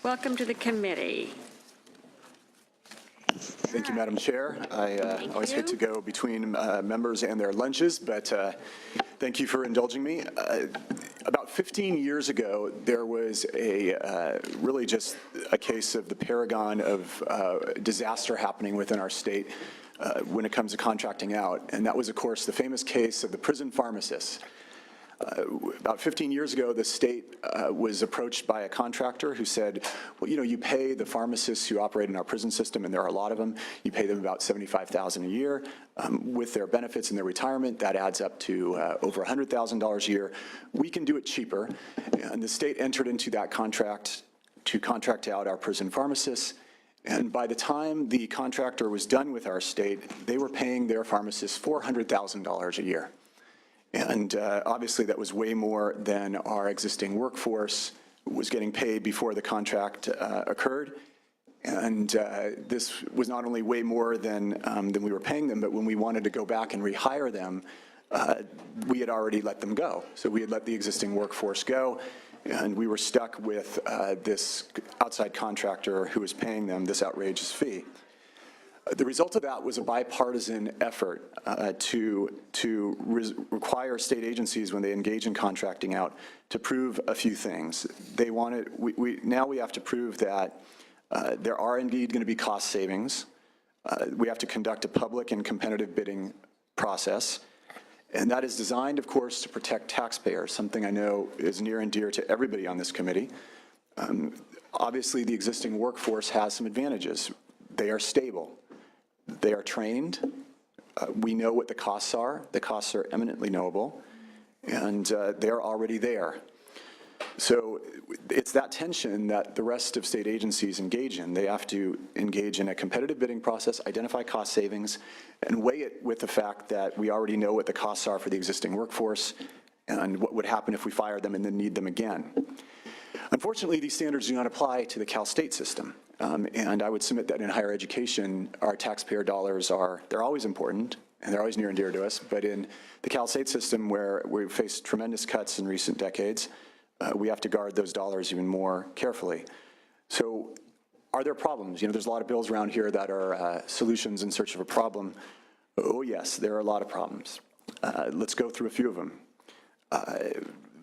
Welcome to the committee. Thank you, Madam Chair. I always hate to go between members and their lunches, but thank you for indulging me. About 15 years ago, there was really just a case of the paragon of disaster happening within our state when it comes to contracting out, and that was, of course, the famous case of the prison pharmacists. About 15 years ago, the state was approached by a contractor who said, well, you know, you pay the pharmacists who operate in our prison system, and there are a lot of them, you pay them about $75,000 a year. With their benefits and their retirement, that adds up to over $100,000 a year. We can do it cheaper. And the state entered into that contract to contract out our prison pharmacists. And by the time the contractor was done with our state, they were paying their pharmacists $400,000 a year. And obviously that was way more than our existing workforce was getting paid before the contract occurred. And this was not only way more than we were paying them, but when we wanted to go back and rehire them, we had already let them go. So we had let the existing workforce go, and we were stuck with this outside contractor who was paying them this outrageous fee. The result of that was a bipartisan effort to require state agencies, when they engage in contracting out, to prove a few things. They wanted, now we have to prove that there are indeed going to be cost savings. We have to conduct a public and competitive bidding process. And that is designed, of course, to protect taxpayers, something I know is near and dear to everybody on this committee. Obviously, the existing workforce has some advantages. They are stable. They are trained. We know what the costs are. The costs are eminently knowable, and they're already there. So it's that tension that the rest of state agencies engage in. They have to engage in a competitive bidding process, identify cost savings, and weigh it with the fact that we already know what the costs are for the existing workforce and what would happen if we fired them and then need them again. Unfortunately, these standards do not apply to the Cal State system. And I would submit that in higher education, our taxpayer dollars they're always important, and they're always near and dear to us, but in the Cal State system, where we've faced tremendous cuts in recent decades, we have to guard those dollars even more carefully. So are there problems? You know, there's a lot of bills around here that are solutions in search of a problem. Oh yes, there are a lot of problems. Let's go through a few of them.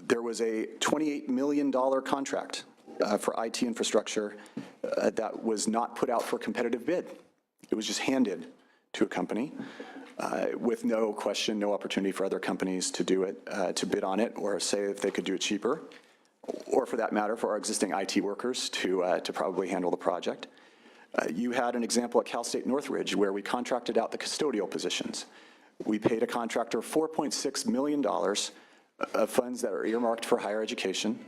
There was a $28 million contract for IT infrastructure that was not put out for competitive bid. It was just handed to a company with no question, no opportunity for other companies to do it, to bid on it, or say if they could do it cheaper, or for that matter, for our existing IT workers to probably handle the project. You had an example at Cal State Northridge where we contracted out the custodial positions. We paid a contractor $4.6 million of funds that are earmarked for higher education,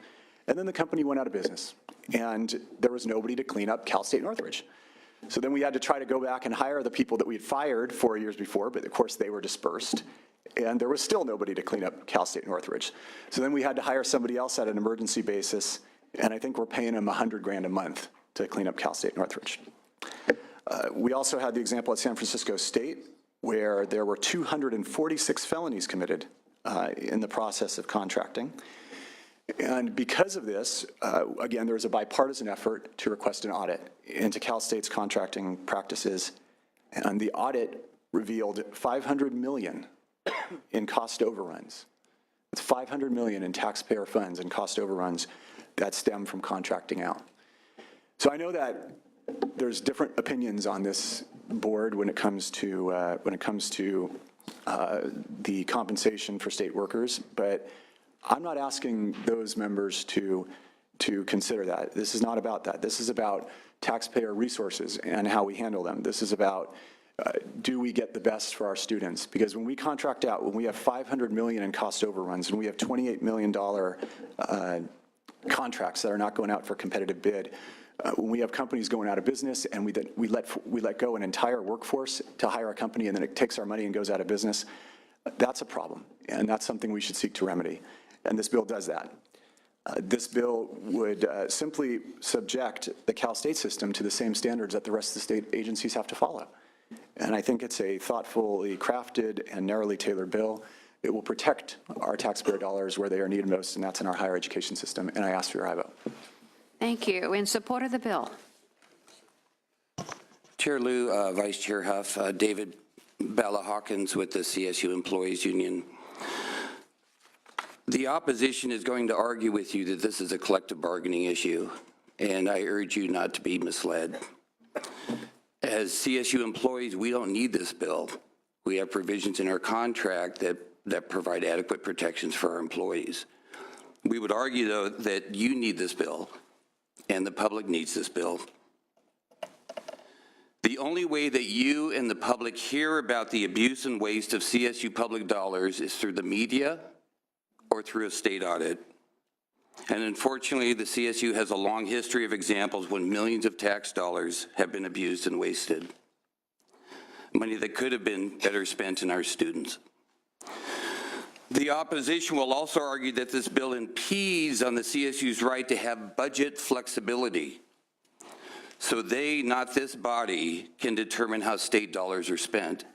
and then the company went out of business, and there was nobody to clean up Cal State Northridge. So then we had to try to go back and hire the people that we had fired 4 years before, but of course they were dispersed, and there was still nobody to clean up Cal State Northridge. So then we had to hire somebody else at an emergency basis, and I think we're paying them $100 grand a month to clean up Cal State Northridge. We also had the example at San Francisco State, where there were 246 felonies committed in the process of contracting. And because of this, again, there was a bipartisan effort to request an audit into Cal State's contracting practices, and the audit revealed $500 million in cost overruns. It's $500 million in taxpayer funds and cost overruns that stem from contracting out. So I know that there's different opinions on this board when it comes to the compensation for state workers, but I'm not asking those members to consider that. This is not about that. This is about taxpayer resources and how we handle them. This is about do we get the best for our students? Because when we contract out, when we have $500 million in cost overruns, and we have $28 million contracts that are not going out for competitive bid, when we have companies going out of business and we let go an entire workforce to hire a company and then it takes our money and goes out of business, that's a problem, and that's something we should seek to remedy. And this bill does that. This bill would simply subject the Cal State system to the same standards that the rest of the state agencies have to follow. And I think it's a thoughtfully crafted and narrowly tailored bill. It will protect our taxpayer dollars where they are needed most, and that's in our higher education system. And I ask for your aye vote. Thank you. In support of the bill. Chair Liu, Vice Chair Huff, David Bella Hawkins with the CSU Employees Union. The opposition is going to argue with you that this is a collective bargaining issue, and I urge you not to be misled. As CSU employees, we don't need this bill. We have provisions in our contract that provide adequate protections for our employees. We would argue, though, that you need this bill, and the public needs this bill. The only way that you and the public hear about the abuse and waste of CSU public dollars is through the media or through a state audit. And unfortunately, the CSU has a long history of examples when millions of tax dollars have been abused and wasted. Money that could have been better spent in our students. The opposition will also argue that this bill impedes on the CSU's right to have budget flexibility. So they, not this body, can determine how state dollars are spent.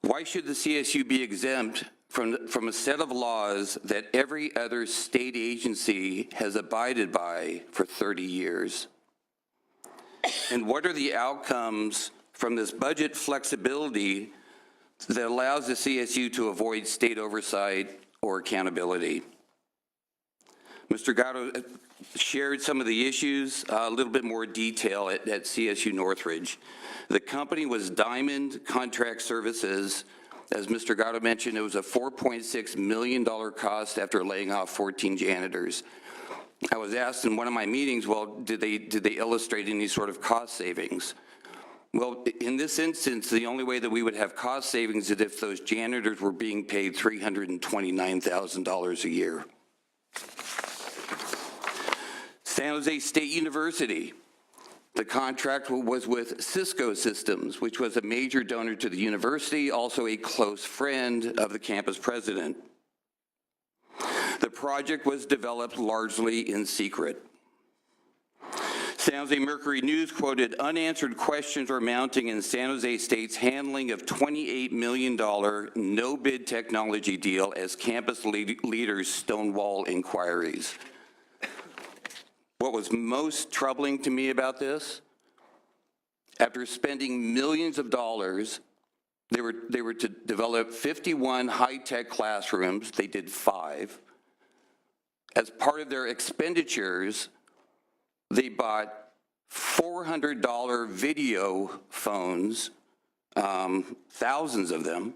Why should the CSU be exempt from a set of laws that every other state agency has abided by for 30 years? And what are the outcomes from this budget flexibility that allows the CSU to avoid state oversight or accountability? Mr. Gatto shared some of the issues, a little bit more detail at CSU Northridge. The company was Diamond Contract Services. As Mr. Gatto mentioned, it was a $4.6 million cost after laying off 14 janitors. I was asked in one of my meetings, well, did they illustrate any sort of cost savings? Well, in this instance, the only way that we would have cost savings is if those janitors were being paid $329,000 a year. San Jose State University. The contract was with Cisco Systems, which was a major donor to the university, also a close friend of the campus president. The project was developed largely in secret. San Jose Mercury News quoted, unanswered questions are mounting in San Jose State's handling of $28 million no-bid technology deal as campus leaders stonewall inquiries. What was most troubling to me about this, after spending millions of dollars, they were to develop 51 high-tech classrooms. They did 5. As part of their expenditures, they bought $400 video phones, thousands of them.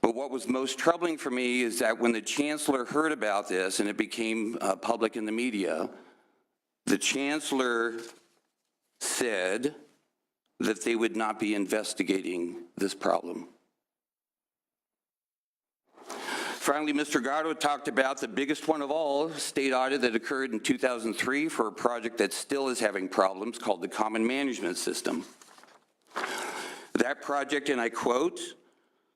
But what was most troubling for me is that when the chancellor heard about this and it became public in the media, the chancellor said that they would not be investigating this problem. Finally, Mr. Gatto talked about the biggest one of all, state audit that occurred in 2003 for a project that still is having problems called the Common Management System. That project, and I quote,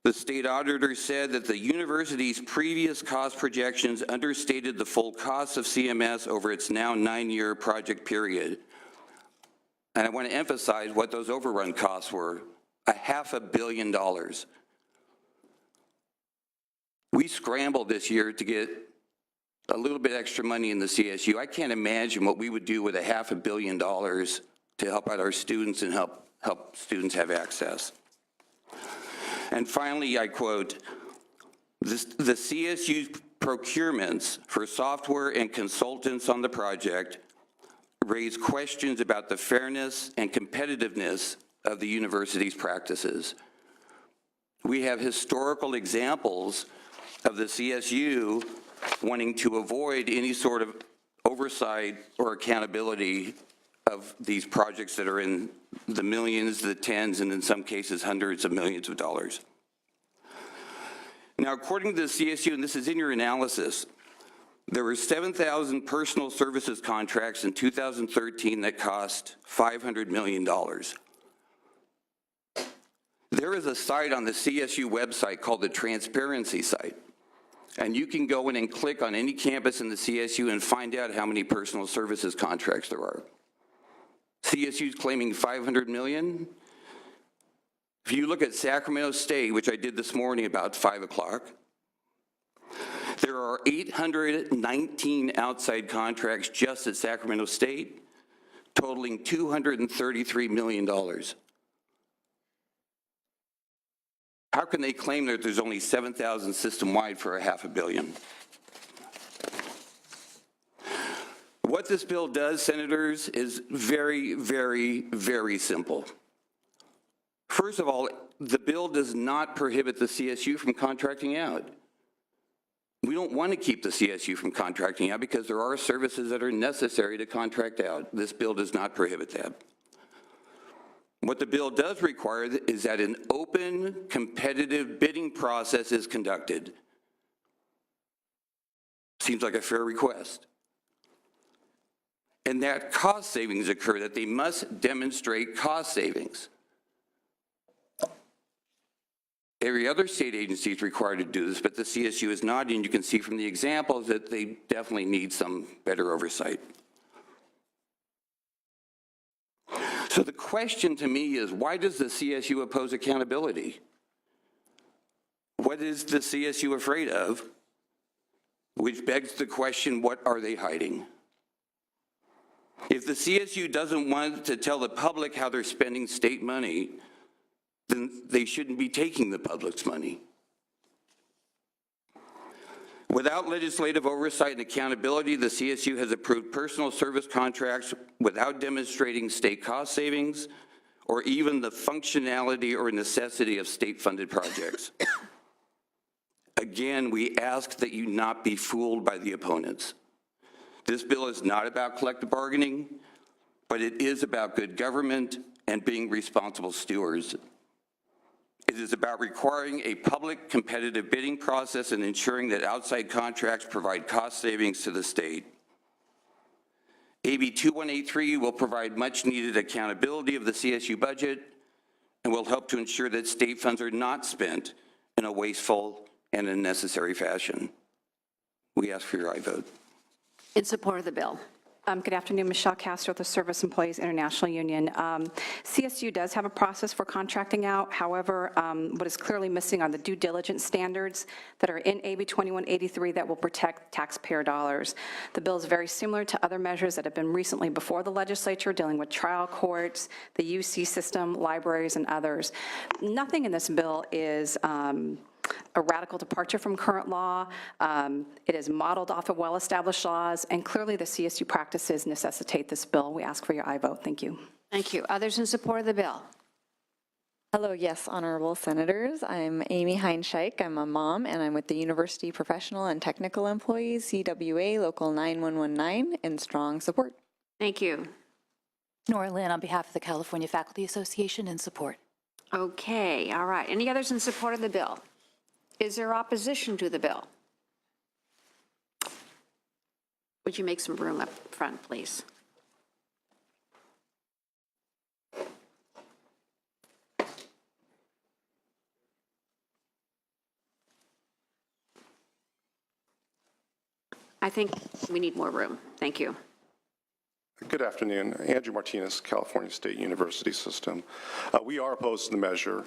the state auditor said that the university's previous cost projections understated the full cost of CMS over its now 9-year project period. And I want to emphasize what those overrun costs were, $500 million. We scrambled this year to get a little bit extra money in the CSU. I can't imagine what we would do with $500 million to help out our students and help students have access. And finally, I quote, the CSU's procurements for software and consultants on the project raise questions about the fairness and competitiveness of the university's practices. We have historical examples of the CSU wanting to avoid any sort of oversight or accountability of these projects that are in the millions, the tens, and in some cases hundreds of millions of dollars. Now, according to the CSU, and this is in your analysis, there were 7,000 personal services contracts in 2013 that cost $500 million. There is a site on the CSU website called the Transparency site, and you can go in and click on any campus in the CSU and find out how many personal services contracts there are. CSU's claiming $500 million. If you look at Sacramento State, which I did this morning about 5 o'clock, There are 819 outside contracts just at Sacramento State, totaling $233 million. How can they claim that there's only 7,000 system-wide for $500 million? What this bill does, senators, is very, very, very simple. First of all, the bill does not prohibit the CSU from contracting out. We don't want to keep the CSU from contracting out because there are services that are necessary to contract out. This bill does not prohibit that. What the bill does require is that an open, competitive bidding process is conducted. Seems like a fair request. And that cost savings occur, that they must demonstrate cost savings. Every other state agency is required to do this, but the CSU is not, and you can see from the examples that they definitely need some better oversight. So the question to me is, why does the CSU oppose accountability? What is the CSU afraid of? Which begs the question, what are they hiding? If the CSU doesn't want to tell the public how they're spending state money, then they shouldn't be taking the public's money. Without legislative oversight and accountability, the CSU has approved personal service contracts without demonstrating state cost savings or even the functionality or necessity of state-funded projects. Again, we ask that you not be fooled by the opponents. This bill is not about collective bargaining, but it is about good government and being responsible stewards. It is about requiring a public competitive bidding process and ensuring that outside contracts provide cost savings to the state. AB 2183 will provide much needed accountability of the CSU budget and will help to ensure that state funds are not spent in a wasteful and unnecessary fashion. We ask for your aye vote. In support of the bill. Good afternoon, Michelle Castro with the Service Employees International Union. CSU does have a process for contracting out. However, what is clearly missing are the due diligence standards that are in AB 2183 that will protect taxpayer dollars. The bill is very similar to other measures that have been recently before the legislature dealing with trial courts, the UC system, libraries, and others. Nothing in this bill is a radical departure from current law. It is modeled off of well-established laws, and clearly the CSU practices necessitate this bill. We ask for your aye vote. Thank you. Thank you. Others in support of the bill? Hello, yes, honorable senators. I'm Amy Heinscheich. I'm a mom, and I'm with the University Professional and Technical Employees, CWA Local 9119, in strong support. Thank you. Nora Lynn on behalf of the California Faculty Association in support. Okay, all right. Any others in support of the bill? Is there opposition to the bill? Would you make some room up front, please? I think we need more room. Thank you. Good afternoon. Andrew Martinez, California State University System. We are opposed to the measure.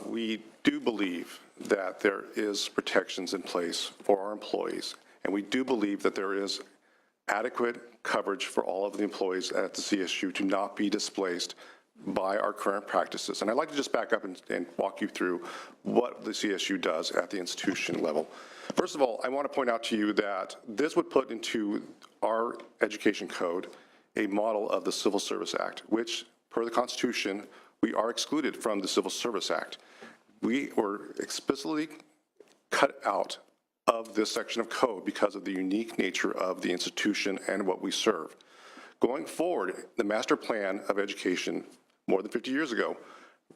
We do believe that there is protections in place for our employees, and we do believe that there is adequate coverage for all of the employees at the CSU to not be displaced by our current practices. And I'd like to just back up and walk you through what the CSU does at the institution level. First of all, I want to point out to you that this would put into our education code a model of the Civil Service Act, which, per the Constitution, we are excluded from the Civil Service Act. We were explicitly cut out of this section of code because of the unique nature of the institution and what we serve. Going forward, the Master Plan of Education, more than 50 years ago,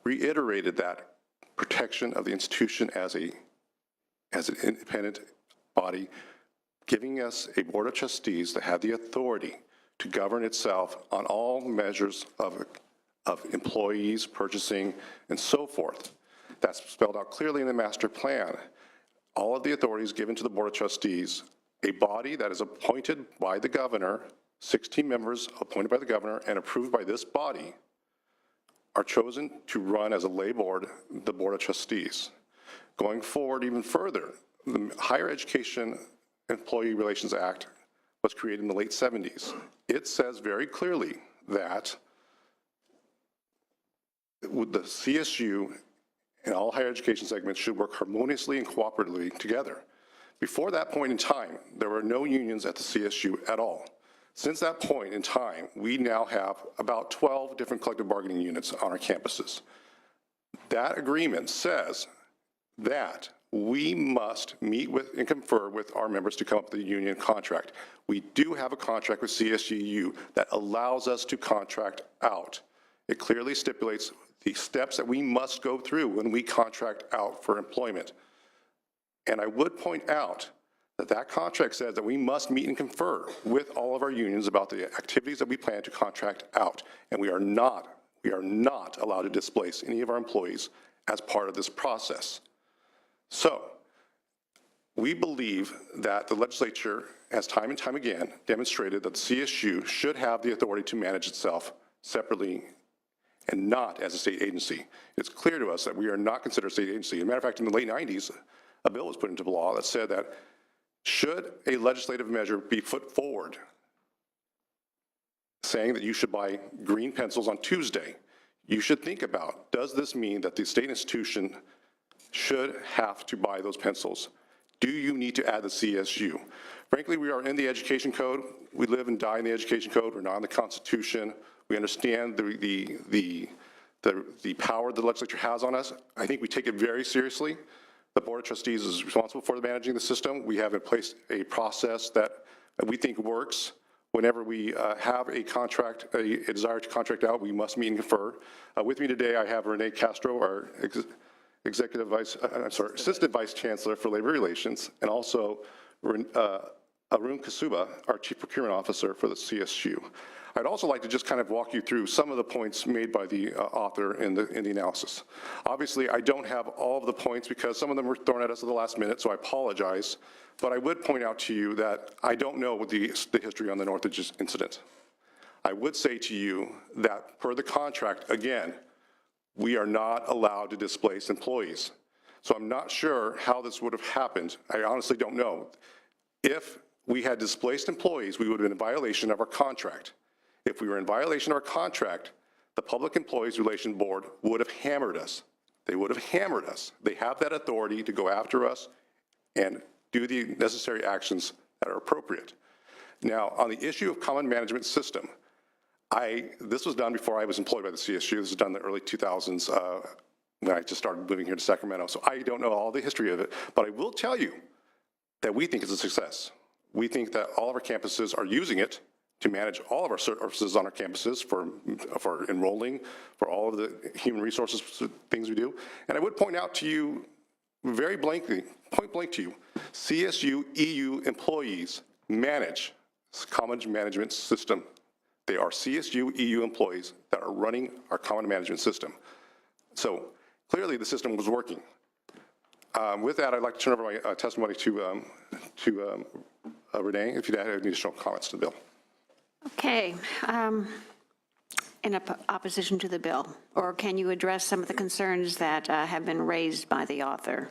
reiterated that protection of the institution as an independent body, giving us a Board of Trustees that had the authority to govern itself on all measures of employees, purchasing, and so forth. That's spelled out clearly in the master plan. All of the authorities given to the Board of Trustees, a body that is appointed by the governor, 16 members appointed by the governor and approved by this body, are chosen to run as a lay board, the Board of Trustees. Going forward even further, the Higher Education Employee Relations Act was created in the late 70s. It says very clearly that the CSU and all higher education segments should work harmoniously and cooperatively together. Before that point in time, there were no unions at the CSU at all. Since that point in time, we now have about 12 different collective bargaining units on our campuses. That agreement says that we must meet with and confer with our members to come up with a union contract. We do have a contract with CSUU that allows us to contract out. It clearly stipulates the steps that we must go through when we contract out for employment. And I would point out that that contract says that we must meet and confer with all of our unions about the activities that we plan to contract out. And we are not allowed to displace any of our employees as part of this process. So we believe that the legislature has time and time again demonstrated that the CSU should have the authority to manage itself separately and not as a state agency. It's clear to us that we are not considered a state agency. As a matter of fact, in the late 90s, a bill was put into law that said that should a legislative measure be put forward saying that you should buy green pencils on Tuesday, you should think about, does this mean that the state institution should have to buy those pencils? Do you need to add the CSU? Frankly, we are in the education code. We live and die in the education code. We're not in the Constitution. We understand the power the legislature has on us. I think we take it very seriously. The Board of Trustees is responsible for managing the system. We have in place a process that we think works. Whenever we have a contract, a desire to contract out, we must meet and confer. With me today, I have Renee Castro, our Assistant Vice Chancellor for Labor Relations, and also Arun Kasuba, our Chief Procurement Officer for the CSU. I'd also like to just kind of walk you through some of the points made by the author in the analysis. Obviously, I don't have all of the points because some of them were thrown at us at the last minute, so I apologize. But I would point out to you that I don't know the history on the Northridge incident. I would say to you that per the contract, again, we are not allowed to displace employees. So I'm not sure how this would have happened. I honestly don't know. If we had displaced employees, we would have been in violation of our contract. If we were in violation of our contract, the Public Employees Relation Board would have hammered us. They would have hammered us. They have that authority to go after us and do the necessary actions that are appropriate. Now, on the issue of common management system, this was done before I was employed by the CSU. This was done in the early 2000s when I just started moving here to Sacramento. So I don't know all the history of it, but I will tell you that we think it's a success. We think that all of our campuses are using it to manage all of our services on our campuses for enrolling, for all of the human resources things we do. And I would point out to you very blankly, point blank to you, CSU EU employees manage common management system. They are CSU EU employees that are running our common management system. So clearly the system was working. With that, I'd like to turn over my testimony to Renee, if you have any additional comments to the bill. Okay. In opposition to the bill, or can you address some of the concerns that have been raised by the author?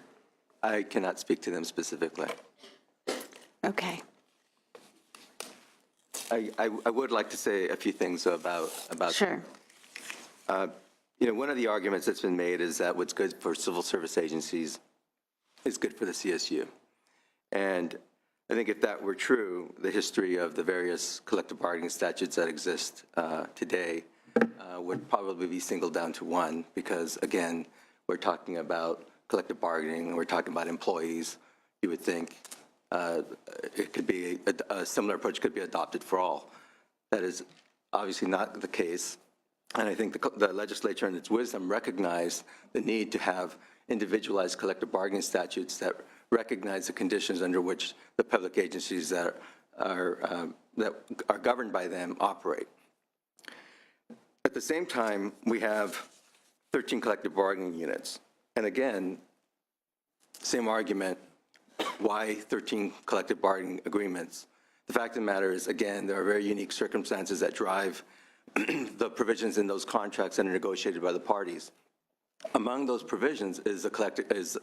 I cannot speak to them specifically. Okay. I would like to say a few things about Sure. You know, one of the arguments that's been made is that what's good for civil service agencies is good for the CSU. And I think if that were true, the history of the various collective bargaining statutes that exist today would probably be singled down to one, because again, we're talking about collective bargaining, we're talking about employees. You would think it could be, a similar approach could be adopted for all. That is obviously not the case. And I think the legislature in its wisdom recognized the need to have individualized collective bargaining statutes that recognize the conditions under which the public agencies that are governed by them operate. At the same time, we have 13 collective bargaining units. And again, same argument, why 13 collective bargaining agreements? The fact of the matter is, again, there are very unique circumstances that drive the provisions in those contracts that are negotiated by the parties. Among those provisions is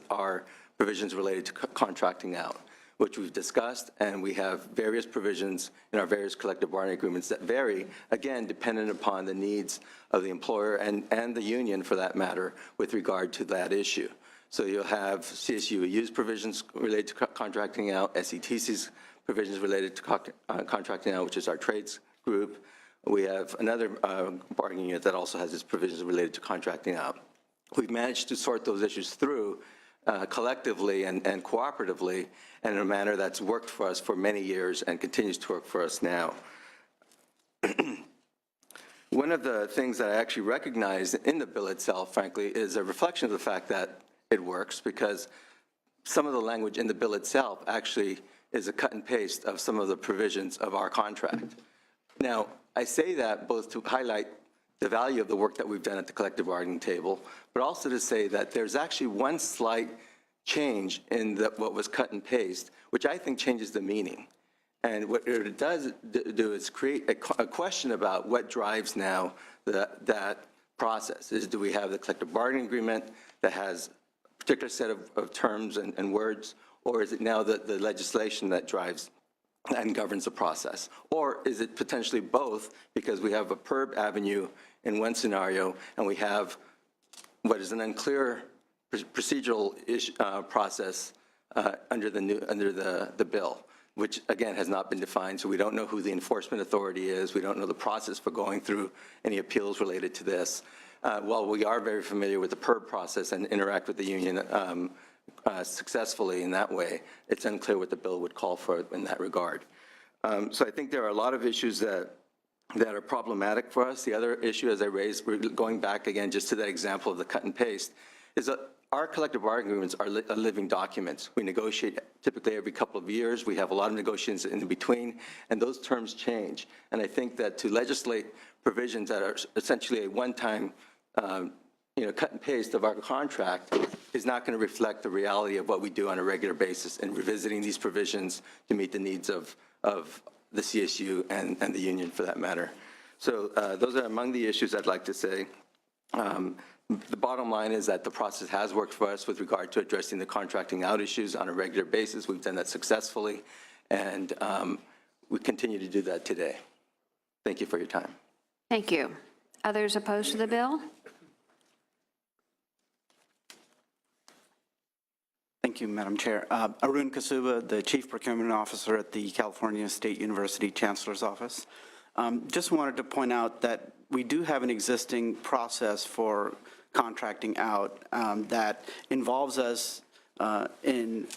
our provisions related to contracting out, which we've discussed, and we have various provisions in our various collective bargaining agreements that vary, again, dependent upon the needs of the employer and the union, for that matter, with regard to that issue. So you'll have CSUEU's provisions related to contracting out, SETC's provisions related to contracting out, which is our trades group. We have another bargaining unit that also has its provisions related to contracting out. We've managed to sort those issues through collectively and cooperatively, and in a manner that's worked for us for many years and continues to work for us now. One of the things that I actually recognize in the bill itself, frankly, is a reflection of the fact that it works, because some of the language in the bill itself actually is a cut and paste of some of the provisions of our contract. Now, I say that both to highlight the value of the work that we've done at the collective bargaining table, but also to say that there's actually one slight change in what was cut and paste, which I think changes the meaning. And what it does do is create a question about what drives now that process. Do we have the collective bargaining agreement that has a particular set of terms and words, or is it now the legislation that drives and governs the process? Or is it potentially both, because we have a PERB avenue in one scenario, and we have what is an unclear procedural process under the bill, which again has not been defined, so we don't know who the enforcement authority is, we don't know the process for going through any appeals related to this. While we are very familiar with the PERB process and interact with the union successfully in that way, it's unclear what the bill would call for in that regard. So I think there are a lot of issues that are problematic for us. The other issue, as I raised, we're going back again just to that example of the cut and paste, is that our collective bargaining agreements are living documents. We negotiate typically every couple of years. We have a lot of negotiations in between, and those terms change. And I think that to legislate provisions that are essentially a one-time cut and paste of our contract is not going to reflect the reality of what we do on a regular basis in revisiting these provisions to meet the needs of the CSU and the union, for that matter. So those are among the issues I'd like to say. The bottom line is that the process has worked for us with regard to addressing the contracting out issues on a regular basis. We've done that successfully, and we continue to do that today. Thank you for your time. Thank you. Others opposed to the bill? Thank you, Madam Chair. Arun Kasuba, the Chief Procurement Officer at the California State University Chancellor's Office. Just wanted to point out that we do have an existing process for contracting out that involves us in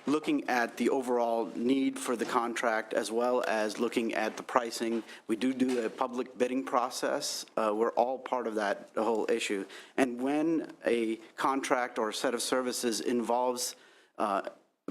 looking at the overall need for the contract, as well as looking at the pricing. We do a public bidding process. We're all part of that whole issue. And when a contract or a set of services involves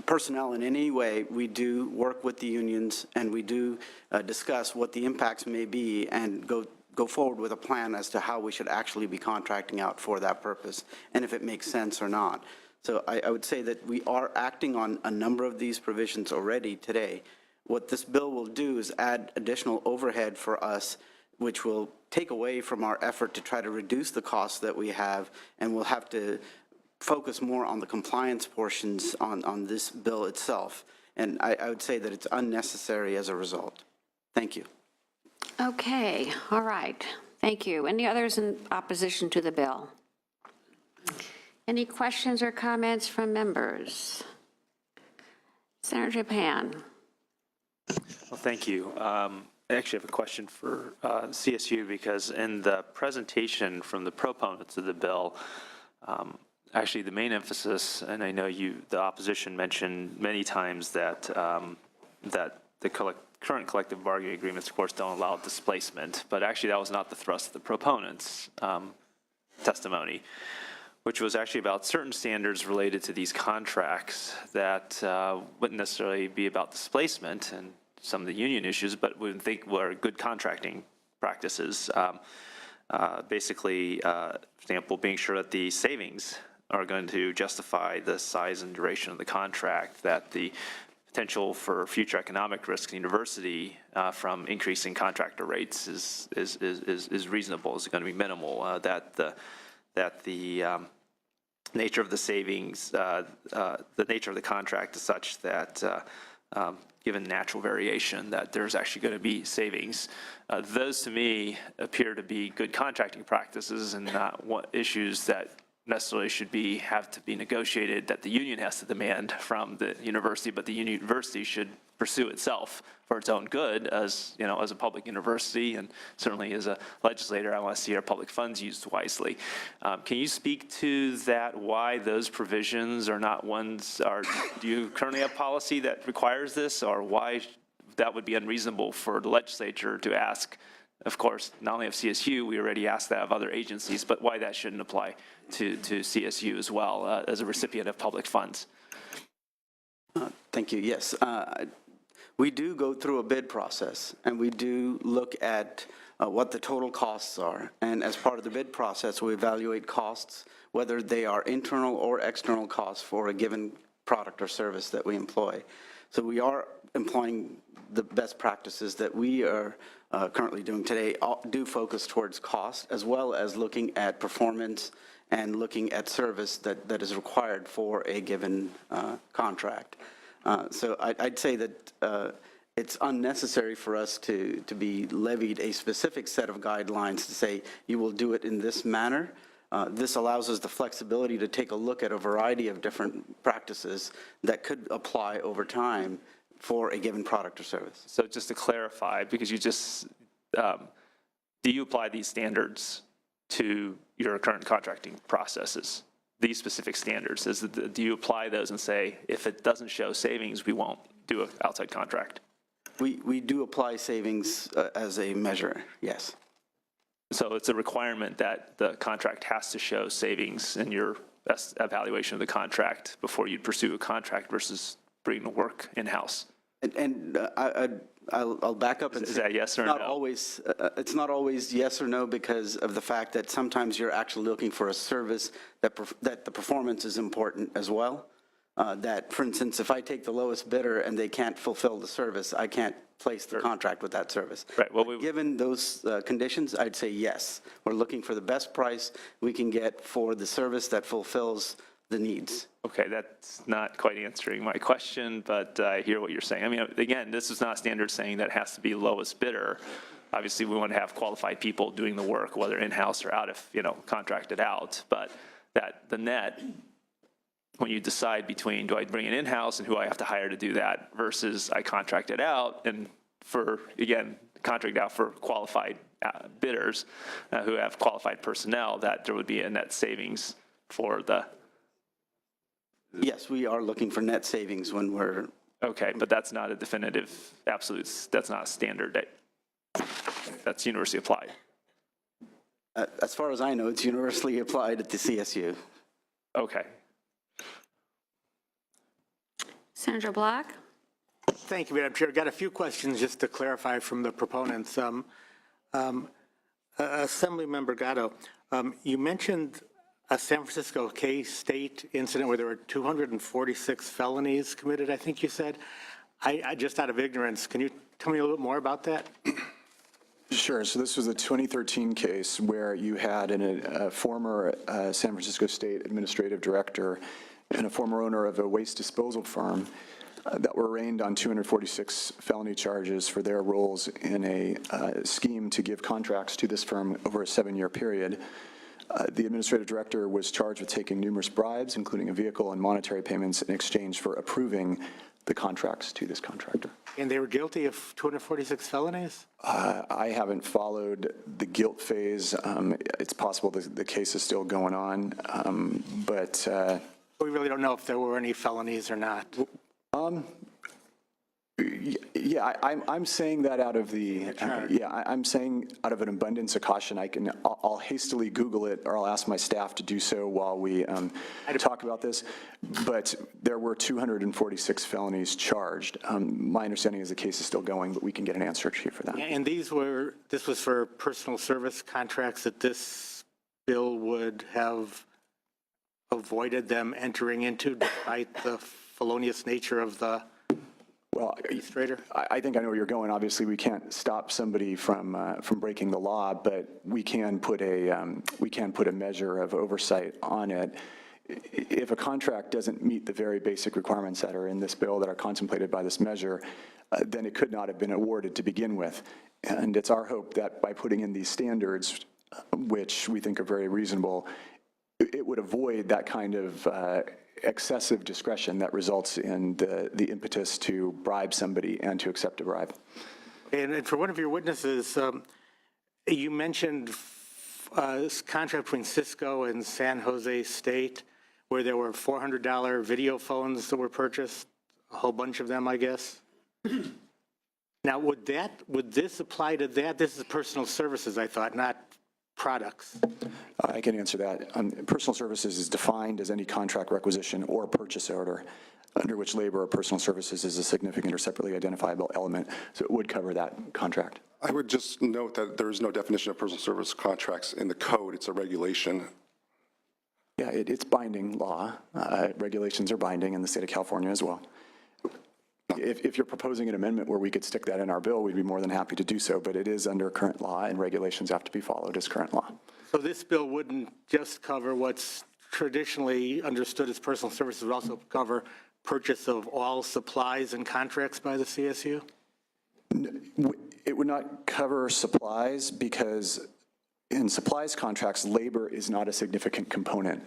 personnel in any way, we do work with the unions, and we do discuss what the impacts may be and go forward with a plan as to how we should actually be contracting out for that purpose, and if it makes sense or not. So I would say that we are acting on a number of these provisions already today. What this bill will do is add additional overhead for us, which will take away from our effort to try to reduce the costs that we have, and we'll have to focus more on the compliance portions on this bill itself. And I would say that it's unnecessary as a result. Thank you. Okay, all right. Thank you. Any others in opposition to the bill? Any questions or comments from members? Senator Japan. Well, thank you. I actually have a question for CSU, because in the presentation from the proponents of the bill, actually the main emphasis, and I know the opposition mentioned many times that the current collective bargaining agreements, of course, don't allow displacement, but actually that was not the thrust of the proponents' testimony, which was actually about certain standards related to these contracts that wouldn't necessarily be about displacement and some of the union issues, but we think were good contracting practices. Basically, for example, being sure that the savings are going to justify the size and duration of the contract, that the potential for future economic risk in university from increasing contractor rates is reasonable, is going to be minimal, that the nature of the savings, the nature of the contract is such that, given natural variation, that there's actually going to be savings. Those, to me, appear to be good contracting practices and not what issues that necessarily have to be negotiated that the union has to demand from the university, but the university should pursue itself for its own good as, as a public university, and certainly as a legislator, I want to see our public funds used wisely. Can you speak to that, why those provisions are not ones, do you currently have policy that requires this, or why that would be unreasonable for the legislature to ask? Of course, not only of CSU, we already asked that of other agencies, but why that shouldn't apply to CSU as well as a recipient of public funds? Thank you. Yes. We do go through a bid process, and we do look at what the total costs are. And as part of the bid process, we evaluate costs, whether they are internal or external costs for a given product or service that we employ. So we are employing the best practices that we are currently doing today, do focus towards cost, as well as looking at performance and looking at service that is required for a given contract. So I'd say that it's unnecessary for us to be levied a specific set of guidelines to say, you will do it in this manner. This allows us the flexibility to take a look at a variety of different practices that could apply over time for a given product or service. So just to clarify, because you just, do you apply these standards to your current contracting processes? These specific standards, do you apply those and say, if it doesn't show savings, we won't do an outside contract? We do apply savings as a measure, yes. So it's a requirement that the contract has to show savings in your evaluation of the contract before you'd pursue a contract versus bringing the work in-house? And I'll back up and say, is that yes or no? It's not always yes or no, because of the fact that sometimes you're actually looking for a service that the performance is important as well. That, for instance, if I take the lowest bidder and they can't fulfill the service, I can't place the contract with that service. Right. Well, given those conditions, I'd say yes. We're looking for the best price we can get for the service that fulfills the needs. Okay, that's not quite answering my question, but I hear what you're saying. I mean, again, this is not standard saying that it has to be lowest bidder. Obviously, we want to have qualified people doing the work, whether in-house or out, if, contracted out. But that the net, when you decide between do I bring it in-house and who I have to hire to do that versus I contract it out, and contract out for qualified bidders who have qualified personnel, that there would be a net savings for the. Yes, we are looking for net savings when we're. Okay, but that's not a definitive absolute, that's not a standard that's universally applied. As far as I know, it's universally applied at the CSU. Okay. Senator Block? Thank you, Madam Chair. Got a few questions just to clarify from the proponents. Assemblymember Gatto, you mentioned a San Francisco K-State incident where there were 246 felonies committed, I think you said. I just out of ignorance, can you tell me a little bit more about that? Sure. So this was a 2013 case where you had a former San Francisco State administrative director and a former owner of a waste disposal firm that were arraigned on 246 felony charges for their roles in a scheme to give contracts to this firm over a 7-year period. The administrative director was charged with taking numerous bribes, including a vehicle and monetary payments, in exchange for approving the contracts to this contractor. And they were guilty of 246 felonies? I haven't followed the guilt phase. It's possible the case is still going on, but We really don't know if there were any felonies or not. Yeah, I'm saying that out of the, I'm saying out of an abundance of caution. I'll hastily Google it, or I'll ask my staff to do so while we talk about this. But there were 246 felonies charged. My understanding is the case is still going, but we can get an answer to you for that. And this was for personal service contracts that this bill would have avoided them entering into, despite the felonious nature of the administrator? I think I know where you're going. Obviously, we can't stop somebody from breaking the law, but we can put a measure of oversight on it. if a contract doesn't meet the very basic requirements that are in this bill that are contemplated by this measure, then it could not have been awarded to begin with. And it's our hope that by putting in these standards, which we think are very reasonable, it would avoid that kind of excessive discretion that results in the impetus to bribe somebody and to accept a bribe. And for one of your witnesses, you mentioned a contract between Cisco and San Jose State where there were $400 video phones that were purchased, a whole bunch of them, I guess. Now, would this apply to that? This is personal services, I thought, not products. I can answer that. Personal services is defined as any contract requisition or purchase order under which labor or personal services is a significant or separately identifiable element, so it would cover that contract. I would just note that there is no definition of personal service contracts in the code. It's a regulation. Yeah, it's binding law. Regulations are binding in the state of California as well. If you're proposing an amendment where we could stick that in our bill, we'd be more than happy to do so, but it is under current law and regulations have to be followed as current law. So this bill wouldn't just cover what's traditionally understood as personal services, it would also cover purchase of all supplies and contracts by the CSU? It would not cover supplies because in supplies contracts, labor is not a significant component.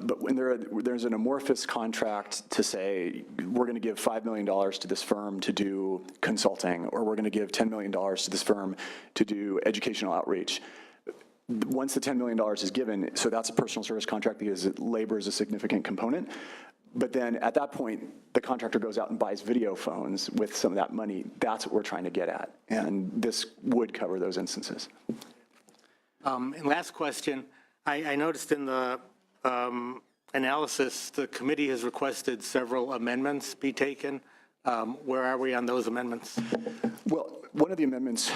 But when there's an amorphous contract to say, we're going to give $5 million to this firm to do consulting, or we're going to give $10 million to this firm to do educational outreach. Once the $10 million is given, so that's a personal service contract because labor is a significant component. But then at that point, the contractor goes out and buys video phones with some of that money. That's what we're trying to get at. And this would cover those instances. And last question, I noticed in the analysis, the committee has requested several amendments be taken. Where are we on those amendments? Well, one of the amendments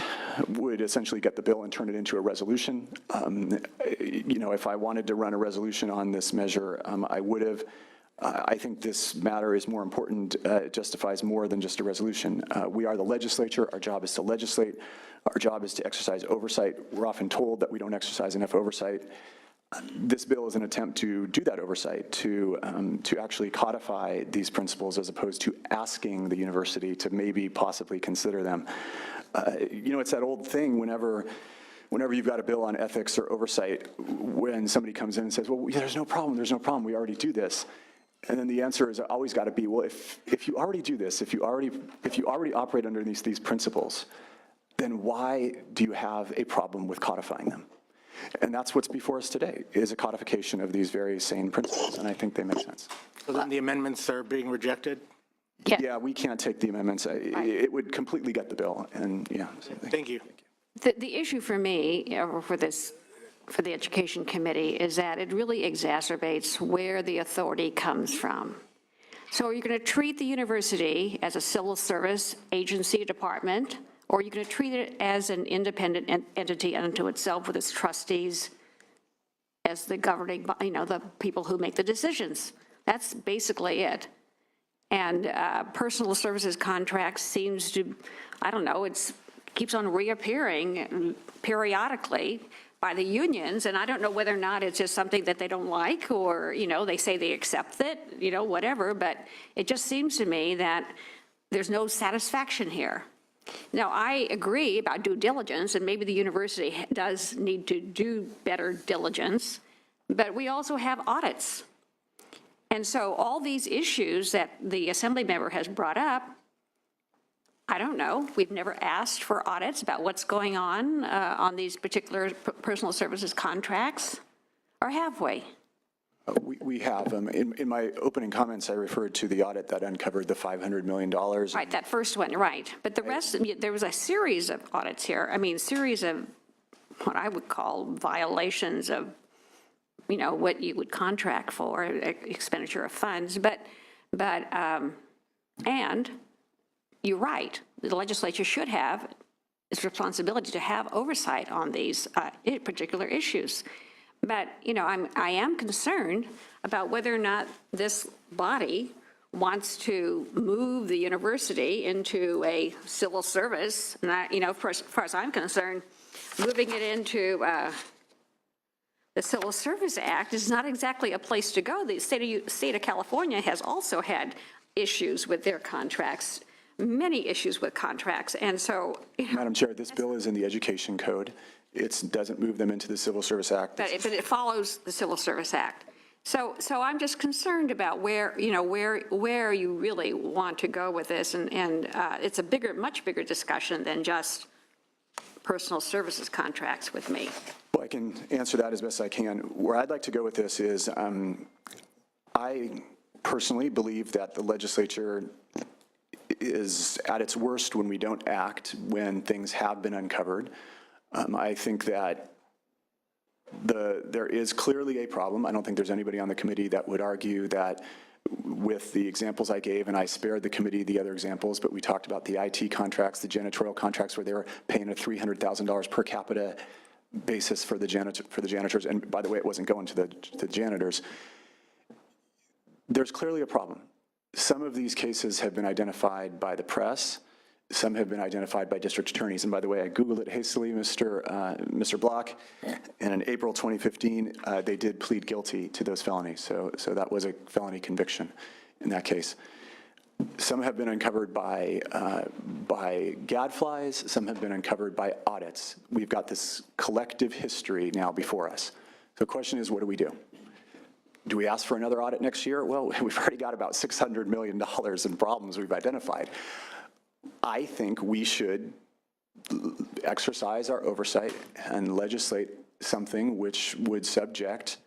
would essentially get the bill and turn it into a resolution. You know, if I wanted to run a resolution on this measure, I would have. I think this matter is more important. It justifies more than just a resolution. We are the legislature. Our job is to legislate. Our job is to exercise oversight. We're often told that we don't exercise enough oversight. This bill is an attempt to do that oversight, to actually codify these principles as opposed to asking the university to maybe possibly consider them. You know, it's that old thing whenever you've got a bill on ethics or oversight, when somebody comes in and says, well, yeah, there's no problem, we already do this. And then the answer is always got to be, well, if you already do this, if you already operate under these principles, then why do you have a problem with codifying them? And that's what's before us today, is a codification of these very sane principles, and I think they make sense. So then the amendments are being rejected? Yeah, we can't take the amendments. It would completely gut the bill, and yeah. Thank you. The issue for me, or for the Education Committee, is that it really exacerbates where the authority comes from. So are you going to treat the university as a civil service agency department, or are you going to treat it as an independent entity unto itself with its trustees as the governing, the people who make the decisions? That's basically it. And personal services contracts seems to, I don't know, it keeps on reappearing periodically by the unions, and I don't know whether or not it's just something that they don't like, or, they say they accept it, whatever, but it just seems to me that there's no satisfaction here. Now, I agree about due diligence, and maybe the university does need to do better diligence, but we also have audits. And so all these issues that the Assembly member has brought up, I don't know. We've never asked for audits about what's going on these particular personal services contracts, or have we? We have. In my opening comments, I referred to the audit that uncovered the $500 million. Right, that first one, right. But the rest, there was a series of audits here. I mean, series of what I would call violations of, what you would contract for, expenditure of funds. And you're right, the legislature should have its responsibility to have oversight on these particular issues. But, I am concerned about whether or not this body wants to move the university into a civil service. And as far as I'm concerned, moving it into the Civil Service Act is not exactly a place to go. The state of California has also had issues with their contracts, many issues with contracts, and so, Madam Chair, this bill is in the Education Code. It doesn't move them into the Civil Service Act. but it follows the Civil Service Act. So I'm just concerned about where you really want to go with this, and it's a much bigger discussion than just personal services contracts with me. Well, I can answer that as best I can. Where I'd like to go with this is, I personally believe that the legislature is at its worst when we don't act, when things have been uncovered. I think that there is clearly a problem. I don't think there's anybody on the committee that would argue that with the examples I gave, and I spared the committee the other examples, but we talked about the IT contracts, the janitorial contracts where they were paying a $300,000 per capita basis for the janitors, and by the way, it wasn't going to the janitors. There's clearly a problem. Some of these cases have been identified by the press. Some have been identified by district attorneys. And by the way, I Googled it hastily, Mr. Block, and in April 2015, they did plead guilty to those felonies. So that was a felony conviction in that case. Some have been uncovered by gadflies. Some have been uncovered by audits. We've got this collective history now before us. So the question is, what do we do? Do we ask for another audit next year? Well, we've already got about $600 million in problems we've identified. I think we should exercise our oversight and legislate something which would subject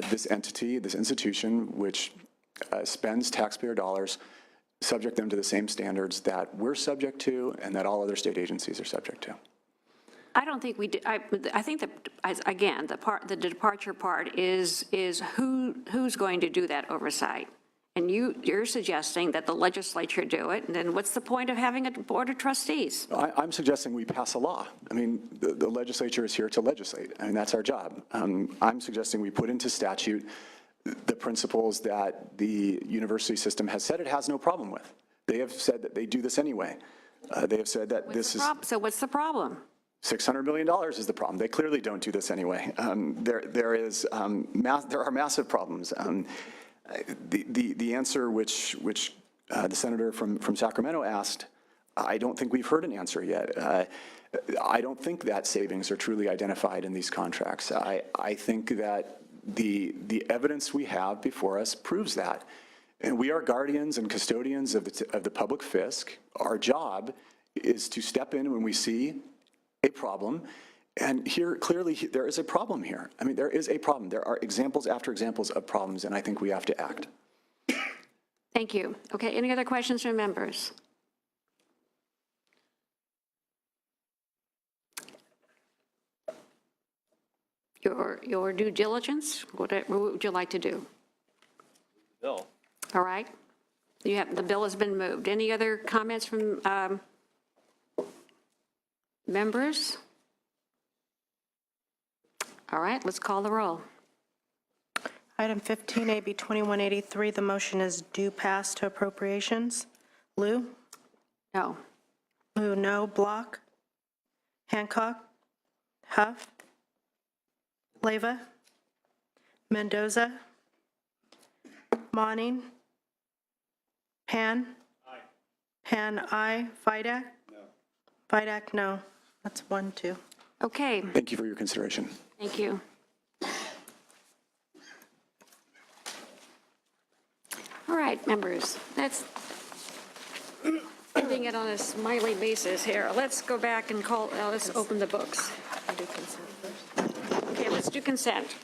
this entity, this institution, which spends taxpayer dollars, subject them to the same standards that we're subject to and that all other state agencies are subject to. I don't think we do. I think that, again, the departure part is who's going to do that oversight? And you're suggesting that the legislature do it, and then what's the point of having a board of trustees? I'm suggesting we pass a law. I mean, the legislature is here to legislate. I mean, that's our job. I'm suggesting we put into statute the principles that the university system has said it has no problem with. They have said that they do this anyway. They have said that So what's the problem? $600 million is the problem. They clearly don't do this anyway. There are massive problems. The answer which the senator from Sacramento asked, I don't think we've heard an answer yet. I don't think that savings are truly identified in these contracts. I think that the evidence we have before us proves that. And we are guardians and custodians of the public fisc. Our job is to step in when we see a problem. And here, clearly, there is a problem here. I mean, there is a problem. There are examples after examples of problems, and I think we have to act. Thank you. Okay, any other questions from members? Your due diligence, what would you like to do? Bill. All right. The bill has been moved. Any other comments from members? All right, let's call the roll. Item 15, AB 2183, the motion is due pass to appropriations. Lou? No. Lou, no. Block? Hancock? Huff? Leyva? Mendoza? Monning? Pan? Aye. Pan, aye. Vidak? No. Vidak, no. That's 1, 2. Okay, Thank you for your consideration. thank you. All right, members, that's ending it on a smiley basis here. Let's go back and let's open the books. Okay, let's do consent.